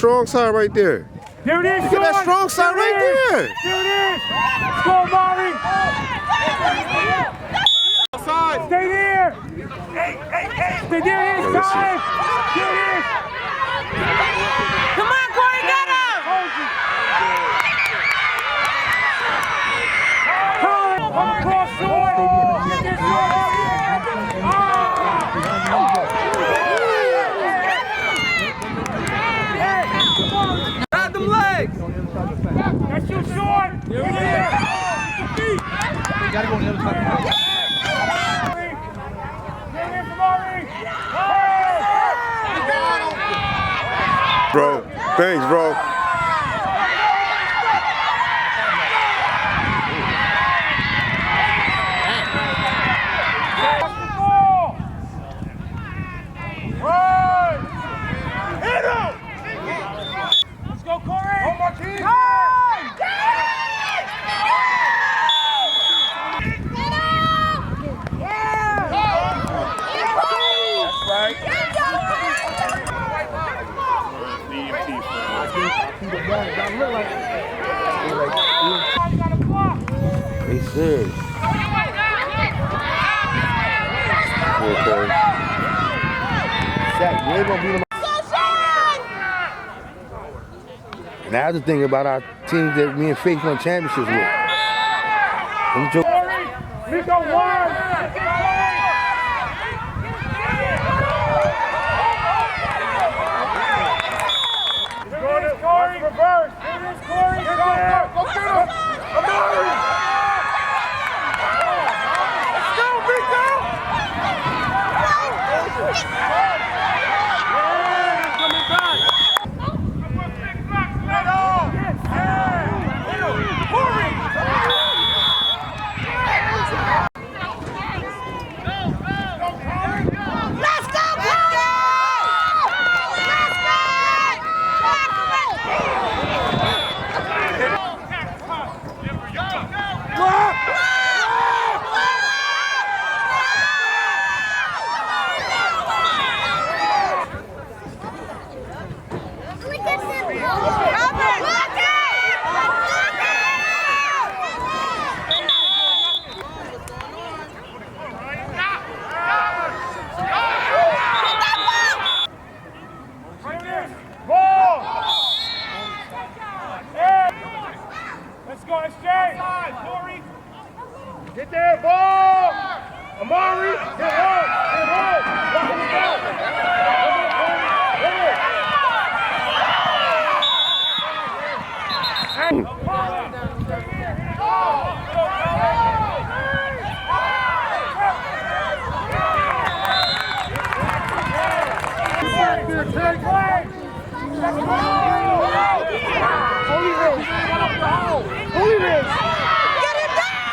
strong side right there. There it is, Look at that strong side right there. There it is. Let's go, Molly. Stay there. Stay there inside. There it is. Come on, Corey, get him. One cross sword. Grab them legs. That's too short. You gotta go on the other side. Bro, thanks, bro. Let's go, Corey. Oh, Marquis. He serious. Okay. Zach, you ain't gonna beat him. Now the thing about our teams that me and Faith won championships with. Nico, one. Corey, reverse. Here it is, Corey. Go get him. Amari. Let's go, Rico. Yeah, he's coming back. Corey. Let's go, Corey. Let's go. Let's go, SJ. Get there, ball. Amari, get home. Get home. Lock him down. Holy Ridge! Get him down!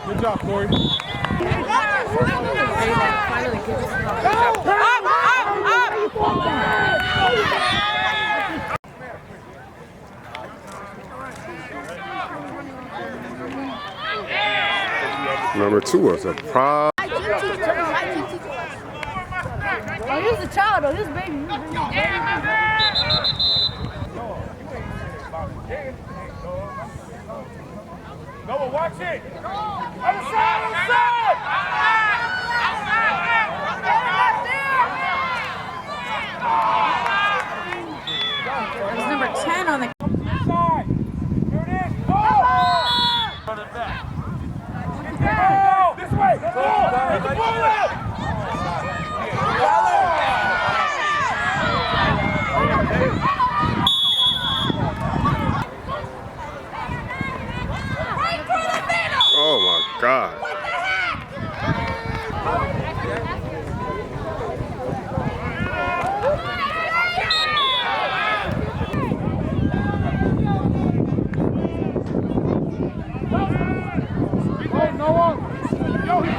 Good job, Corey. Up, Number 2 was a problem. Oh, he's a child, though. This baby. Noah, watch it. Outside, outside. He's number 10 on the. Inside. Here it is. Go. Run it back. Go. This way. Go. Get the ball out. Oh my God. Noah. Yo, he's